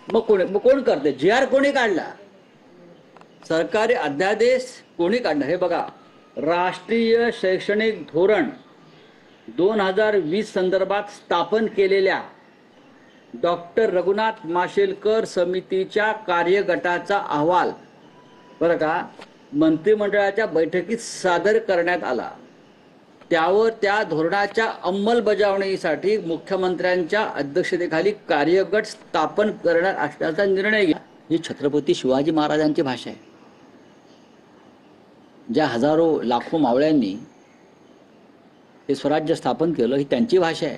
मग कोण करते? जी आर कोणी काढला? सरकारी अध्यादेश कोणी काढला? हे बघा, राष्ट्रीय शैक्षणिक धोरण 2020 संदर्भात स्थापन केलेल्या डॉक्टर रघुनाथ माशेलकर समितीच्या कार्यगटाचा अहवाल बरं का मंत्रिमंडळाच्या बैठकीत सादर करण्यात आला. त्यावर त्या धोरणाच्या अंमलबजावणीसाठी मुख्यमंत्र्यांच्या अध्यक्षतेखाली कार्यगट स्थापन करणार असल्याचा निर्णय घ्या. ही छत्रपती शिवाजी महाराजांची भाषा आहे. ज्या हजारो लाखो मावळ्यांनी हे स्वराज्य स्थापन केलं, ही त्यांची भाषा आहे.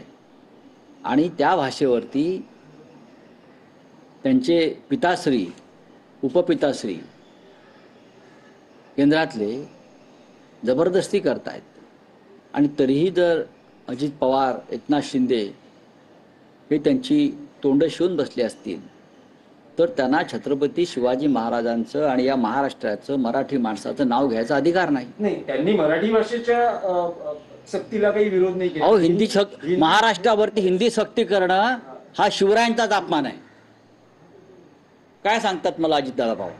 आणि त्या भाषेवरती त्यांचे पिताश्री, उपपिताश्री केंद्रातले जबरदस्ती करतायत. आणि तरीही जर अजित पवार, एकनाथ शिंदे हे त्यांची तोंड शिवून बसले असतील तर त्यांना छत्रपती शिवाजी महाराजांचं आणि या महाराष्ट्राचं, मराठी माणसाचं नाव घ्यायचा अधिकार नाही. नाही, त्यांनी मराठी भाषेच्या सक्तीला काही विरोध नाही केला. अहो, महाराष्ट्रावरती हिंदी सक्ती करणं हा शिवरायांचाच अपमान आहे. काय सांगतात मला अजितदादा पवार?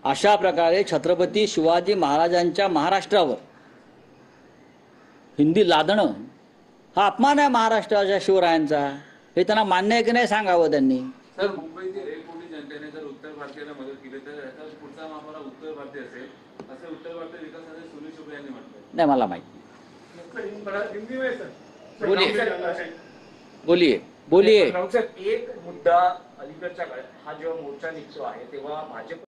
अशा प्रकारे छत्रपती शिवाजी महाराजांच्या महाराष्ट्रावर हिंदी लादणं हा अपमान आहे महाराष्ट्राच्या शिवरायांचा. हे त्यांना मान्य आहे की नाही सांगावं त्यांनी. सर, मुंबईतील 1 कोटी जनतेने जर उत्तर भारतीयाला मदत केली तर याचा पुढचा मामला उत्तर भारतीय असेल, असे उत्तर भारतीय विकासाचे सुनील शुक्ला यांनी म्हटलं. नाही, मला माहिती. बोलिये बोलिये. एक मुद्दा अलीकडच्या काळात हा जेव्हा मोर्चा निघतो आहे तेव्हा भाजप